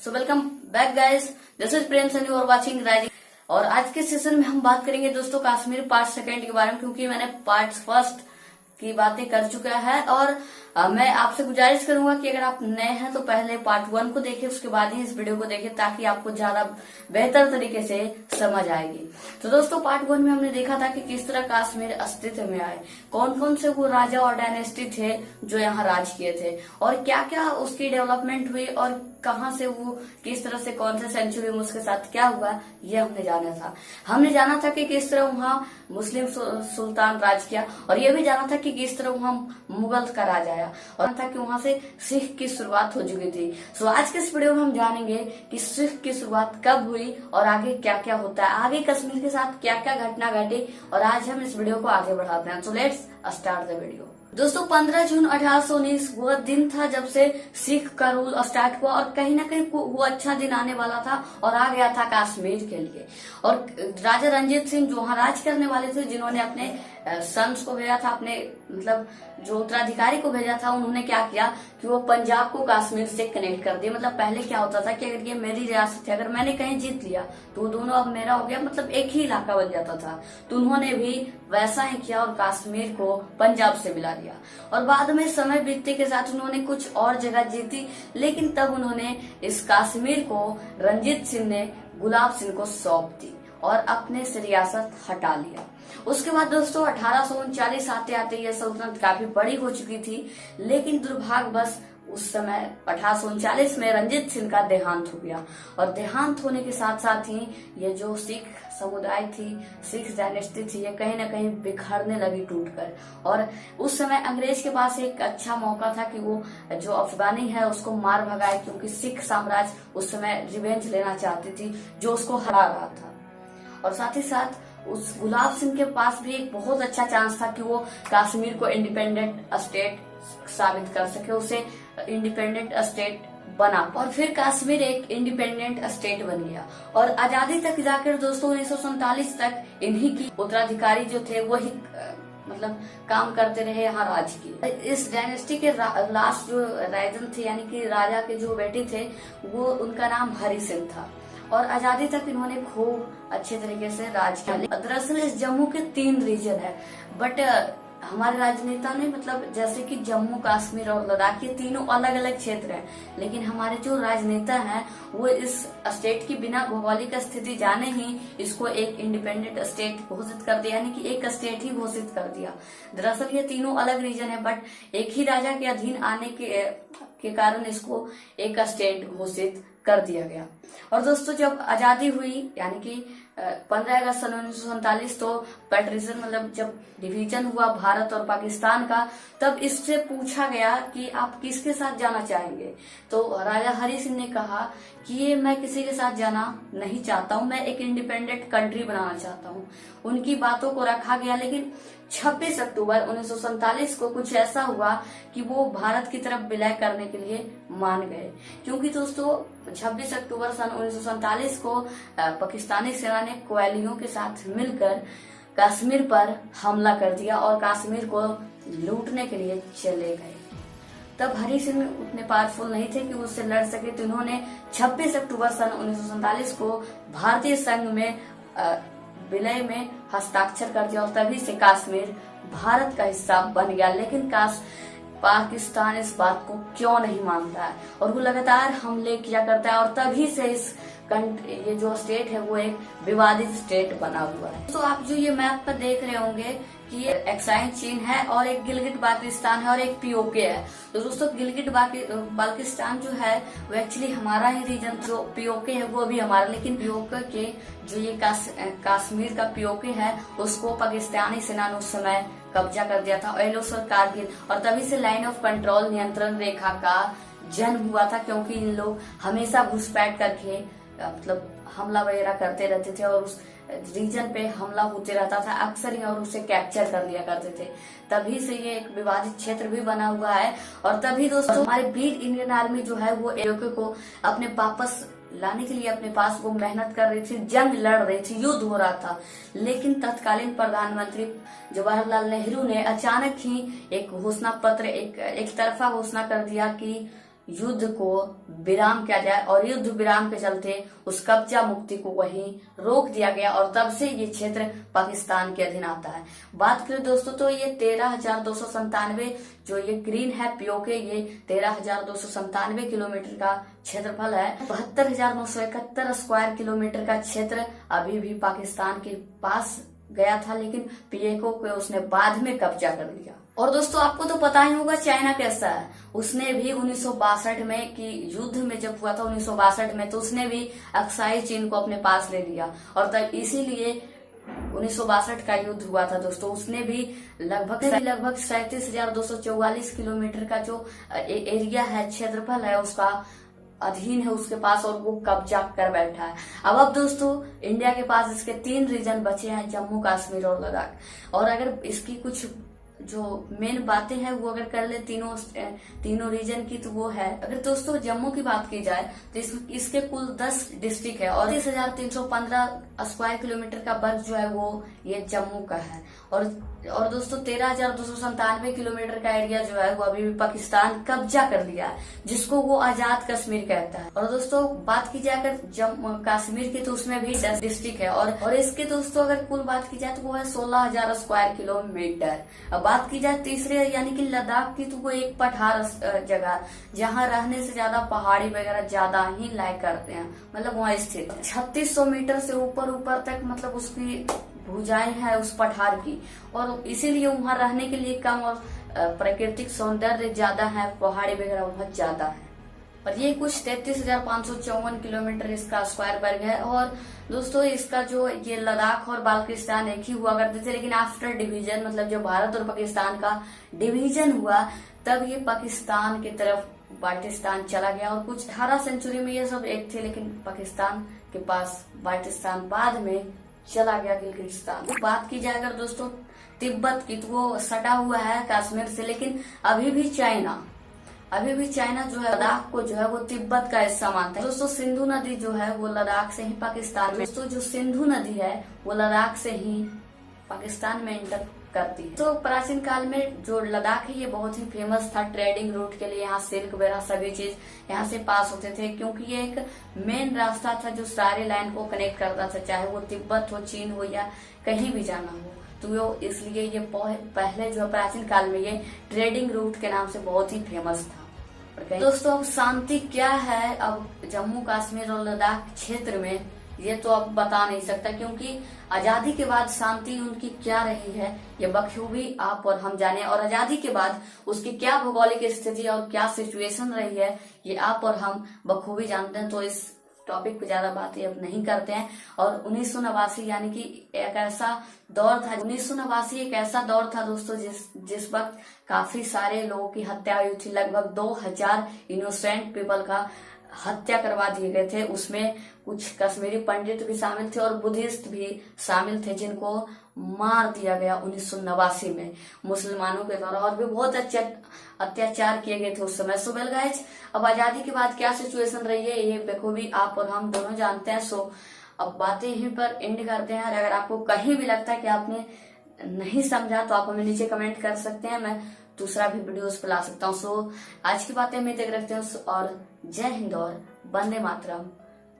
So welcome back guys, this is Prem Sunny और watching rising. और आज के सेशन में हम बात करेंगे दोस्तों कश्मीर पार्ट सेकंड के बारे में, क्योंकि मैंने पार्ट फर्स्ट की बातें कर चुका है। और मैं आपसे गुजारिश करूंगा कि अगर आप नए हैं तो पहले पार्ट 1 को देखें, उसके बाद ही इस वीडियो को देखें, ताकि आपको ज्यादा बेहतर तरीके से समझ आएगी। तो दोस्तों पार्ट 1 में हमने देखा था कि किस तरह कश्मीर अस्तित्व में आए, कौन कौन से वो राजा और डायनेस्टी थे जो यहाँ राज किए थे, और क्या क्या उसकी डेवलपमेंट हुई, और कहाँ से वो किस तरह से कौन से सेंचुरी में उसके साथ क्या हुआ, ये हमने जाना था। हमने जाना था कि किस तरह वहाँ मुस्लिम सुल्तान राज किया, और ये भी जाना था कि किस तरह वहाँ मुगल का राज आया, और था कि वहां से सिख की शुरुआत हो चुकी थी। सो आज के इस वीडियो में हम जानेंगे कि सिख की शुरुआत कब हुई और आगे क्या क्या होता है, आगे कश्मीर के साथ क्या क्या घटना घटी, और आज हम इस वीडियो को आगे बढ़ाते हैं। So let's start the video. दोस्तों 15 जून 1819 वो दिन था जब से सिख का रूल स्टार्ट हुआ, और कहीं ना कहीं वो अच्छा दिन आने वाला था और आ गया था कश्मीर के लिए। और राजा रंजीत सिंह जो वहां राज करने वाले थे, जिन्होंने अपने सन्स को भेजा था, अपने मतलब जो उत्तराधिकारी को भेजा था, उन्होंने क्या किया कि वो पंजाब को कश्मीर से कनेक्ट कर दिया। मतलब पहले क्या होता था कि अगर ये मेरी रियासत है, अगर मैंने कहीं जीत लिया तो दोनों अब मेरा हो गया, मतलब एक ही इलाका बन जाता था। तो उन्होंने भी वैसा ही किया और कश्मीर को पंजाब से मिला दिया। और बाद में समय बीतने के साथ उन्होंने कुछ और जगह जीती, लेकिन तब उन्होंने इस कश्मीर को रंजीत सिंह ने गुलाब सिंह को सौंप दी और अपने से रियासत हटा लिया। उसके बाद दोस्तों 1839 आते आते यह सल्तनत काफी बड़ी हो चुकी थी, लेकिन दुर्भाग्यवश उस समय 1839 में रंजीत सिंह का देहांत हो गया। और देहांत होने के साथ साथ ही ये जो सिख समुदाय थी, सिख डायनेस्टी थी, ये कहीं ना कहीं बिखरने लगी टूटकर। और उस समय अंग्रेज के पास एक अच्छा मौका था कि वो जो अफगानी है उसको मार भगाए, क्योंकि सिख साम्राज्य उस समय रिवेंज लेना चाहती थी जो उसको हरा रहा था। और साथ ही साथ उस गुलाब सिंह के पास भी एक बहुत अच्छा चांस था कि वो कश्मीर को इंडिपेंडेंट स्टेट साबित कर सके, उसे इंडिपेंडेंट स्टेट बना, और फिर कश्मीर एक इंडिपेंडेंट स्टेट बन गया। और आजादी तक जाकर दोस्तों 1947 तक इन्हीं की उत्तराधिकारी जो थे वही मतलब काम करते रहे, यहाँ राज की। इस डायनेस्टी के लास्ट जो राइजन थे, यानी कि राजा के जो बेटे थे, वो उनका नाम हरि सिंह था। और आजादी तक इन्होंने खूब अच्छे तरीके से राज किया। दरअसल इस जम्मू के 3 रीजन है, बट हमारे राजनेता ने मतलब जैसे कि जम्मू कश्मीर और लद्दाख, ये तीनों अलग अलग क्षेत्र हैं, लेकिन हमारे जो राजनेता हैं वो इस स्टेट की बिना भौगोलिक स्थिति जाने ही इसको एक इंडिपेंडेंट स्टेट घोषित कर दिया, यानी कि एक स्टेट ही घोषित कर दिया। दरअसल ये तीनों अलग रीजन है, बट एक ही राजा के अधीन आने के कारण इसको एक स्टेट घोषित कर दिया गया। और दोस्तों जब आजादी हुई, यानी कि 15 अगस्त सन 1947, तो पैट्रिशन मतलब जब डिवीजन हुआ भारत और पाकिस्तान का, तब इससे पूछा गया कि आप किसके साथ जाना चाहेंगे। तो राजा हरि सिंह ने कहा कि ये मैं किसी के साथ जाना नहीं चाहता हूँ, मैं एक इंडिपेंडेंट कंट्री बनाना चाहता हूँ। उनकी बातों को रखा गया, लेकिन 26 अक्टूबर 1947 को कुछ ऐसा हुआ कि वो भारत की तरफ विलय करने के लिए मान गए। क्योंकि दोस्तों 26 अक्टूबर सन 1947 को पाकिस्तानी सेना ने कवालियों के साथ मिलकर कश्मीर पर हमला कर दिया और कश्मीर को लूटने के लिए चले गए। तब हरि सिंह उतने पावरफुल नहीं थे कि उससे लड़ सके, तो उन्होंने 26 अक्टूबर सन 1947 को भारतीय संघ में विलय में हस्ताक्षर कर दिया, और तभी से कश्मीर भारत का हिस्सा बन गया। लेकिन पाकिस्तान इस बात को क्यों नहीं मानता है, और वो लगातार हमले किया करता है, और तभी से इस ये जो स्टेट है वो एक विवादित स्टेट बना हुआ है। तो आप जो ये मैप पर देख रहे होंगे कि ये एक्साइन चीन है, और एक गिलगिट बाल्टिस्तान है, और एक पीओके है। तो दोस्तों गिलगिट बाल्टिस्तान जो है वो एक्चुअली हमारा ही रीजन, जो पीओके है वो भी हमारा, लेकिन पीओके के जो ये कश्मीर का पीओके है उसको पाकिस्तानी सेना ने उस समय कब्जा कर दिया था, एलोस और कारगिल। और तभी से लाइन ऑफ कंट्रोल नियंत्रण रेखा का जन्म हुआ था, क्योंकि इन लोग हमेशा घुसपैठ करके मतलब हमला वगैरह करते रहते थे, और उस रीजन पे हमला होते रहता था अक्सर ही, और उसे कैप्चर कर लिया करते थे। तभी से ये एक विवादित क्षेत्र भी बना हुआ है। और तभी दोस्तों हमारे वीर इंडियन आर्मी जो है वो एओके को अपने वापस लाने के लिए अपने पास वो मेहनत कर रही थी, जंग लड़ रही थी, युद्ध हो रहा था। लेकिन तत्कालीन प्रधानमंत्री जवाहरलाल नेहरू ने अचानक ही एक घोषणा पत्र, एक तरफा घोषणा कर दिया कि युद्ध को विराम किया जाए, और युद्ध विराम के चलते उस कब्जा मुक्ति को वहीं रोक दिया गया और तब से ये क्षेत्र पाकिस्तान के अधीन आता है। बात करें दोस्तों तो ये 13,297 जो ये ग्रीन है पीओके, ये 13,297 किलोमीटर का क्षेत्रफल है। 72,971 स्क्वायर किलोमीटर का क्षेत्र अभी भी पाकिस्तान के पास गया था, लेकिन पीओके को उसने बाद में कब्जा कर लिया। और दोस्तों आपको तो पता ही होगा चाइना कैसा है, उसने भी 1962 में कि युद्ध में जब हुआ था 1962 में, तो उसने भी अक्साई चीन को अपने पास ले लिया, और तब इसीलिए 1962 का युद्ध हुआ था दोस्तों। उसने भी लगभग 37,244 किलोमीटर का जो एरिया है, क्षेत्रफल है, उसका अधीन है उसके पास, और वो कब्जा कर बैठा है। अब दोस्तों इंडिया के पास इसके 3 रीजन बचे हैं, जम्मू कश्मीर और लद्दाख। और अगर इसकी कुछ जो मेन बातें हैं वो अगर कर ले तीनों रीजन की, तो वो है, अगर दोस्तों जम्मू की बात की जाए तो इसके कुल 10 डिस्ट्रिक्ट है, और 30,315 स्क्वायर किलोमीटर का वर्ग जो है वो ये जम्मू का है। और दोस्तों 13,297 किलोमीटर का एरिया जो है वो अभी भी पाकिस्तान कब्जा कर लिया है, जिसको वो आजाद कश्मीर कहता है। और दोस्तों बात की जाए अगर जम्मू कश्मीर की, तो उसमें भी 10 डिस्ट्रिक्ट है, और इसके दोस्तों अगर कुल बात की जाए तो वो है 16,000 स्क्वायर किलोमीटर। अब बात की जाए तीसरे यानी कि लद्दाख की, तो वो एक पठार जगह जहाँ रहने से ज्यादा पहाड़ी वगैरह ज्यादा ही लाइक करते हैं, मतलब वहाँ स्थित 3600 मीटर से ऊपर तक मतलब उसकी भुजाएं है उस पठार की, और इसीलिए वहाँ रहने के लिए कम और प्राकृतिक सौंदर्य ज्यादा है, पहाड़ी वगैरह बहुत ज्यादा है। और ये कुछ 33,554 किलोमीटर इसका स्क्वायर वर्ग है। और दोस्तों इसका जो ये लद्दाख और बाल्टिस्तान एक ही हुआ करते थे, लेकिन आफ्टर डिवीजन, मतलब जब भारत और पाकिस्तान का डिवीजन हुआ, तब ये पाकिस्तान की तरफ बाल्टिस्तान चला गया। और कुछ 18 सेंचुरी में ये सब एक थे, लेकिन पाकिस्तान के पास बाल्टिस्तान बाद में चला गया गिलगिस्तान। तो बात की जाए अगर दोस्तों तिब्बत की, तो वो सटा हुआ है कश्मीर से, लेकिन अभी भी चाइना जो है लद्दाख को जो है वो तिब्बत का हिस्सा मानता है। दोस्तों सिंधु नदी जो है वो लद्दाख से ही पाकिस्तान में, दोस्तों जो सिंधु नदी है वो लद्दाख से ही पाकिस्तान में एंटर करती है। तो प्राचीन काल में जो लद्दाख है ये बहुत ही फेमस था ट्रेडिंग रूट के लिए, यहाँ सिल्क वगैरह सभी चीज यहाँ से पास होते थे, क्योंकि ये एक मेन रास्ता था जो सारे लाइन को कनेक्ट करता था, चाहे वो तिब्बत हो, चीन हो, या कहीं भी जाना हो। तो वो इसलिए ये पहले जो प्राचीन काल में ये ट्रेडिंग रूट के नाम से बहुत ही फेमस था। दोस्तों अब शांति क्या है अब जम्मू कश्मीर और लद्दाख क्षेत्र में, ये तो अब बता नहीं सकता, क्योंकि आजादी के बाद शांति उनकी क्या रही है ये बखूबी आप और हम जाने, और आजादी के बाद उसकी क्या भौगोलिक स्थिति और क्या सिचुएशन रही है ये आप और हम बखूबी जानते हैं। तो इस टॉपिक पे ज्यादा बातें अब नहीं करते हैं। और 1989 यानी कि एक ऐसा दौर था, 1989 एक ऐसा दौर था दोस्तों जिस वक्त काफी सारे लोगों की हत्या हुई थी, लगभग 2000 इनोसेंट पीपल का हत्या करवा दिए गए थे। उसमें कुछ कश्मीरी पंडित भी शामिल थे और बुद्धिस्ट भी शामिल थे, जिनको मार दिया गया 1989 में मुसलमानों के द्वारा, और भी बहुत अत्याचार किए गए थे उस समय। सो वेल गाइस, अब आजादी के बाद क्या सिचुएशन रही है ये बखूबी आप और हम दोनों जानते हैं। सो अब बातें यहीं पर एंड करते हैं। और अगर आपको कहीं भी लगता है कि आपने नहीं समझा तो आप हमें नीचे कमेंट कर सकते हैं, मैं दूसरा भी वीडियोस पे ला सकता हूँ। सो आज की बातें मैं देख रखते हैं, और जय हिंद और वंदे मातरम।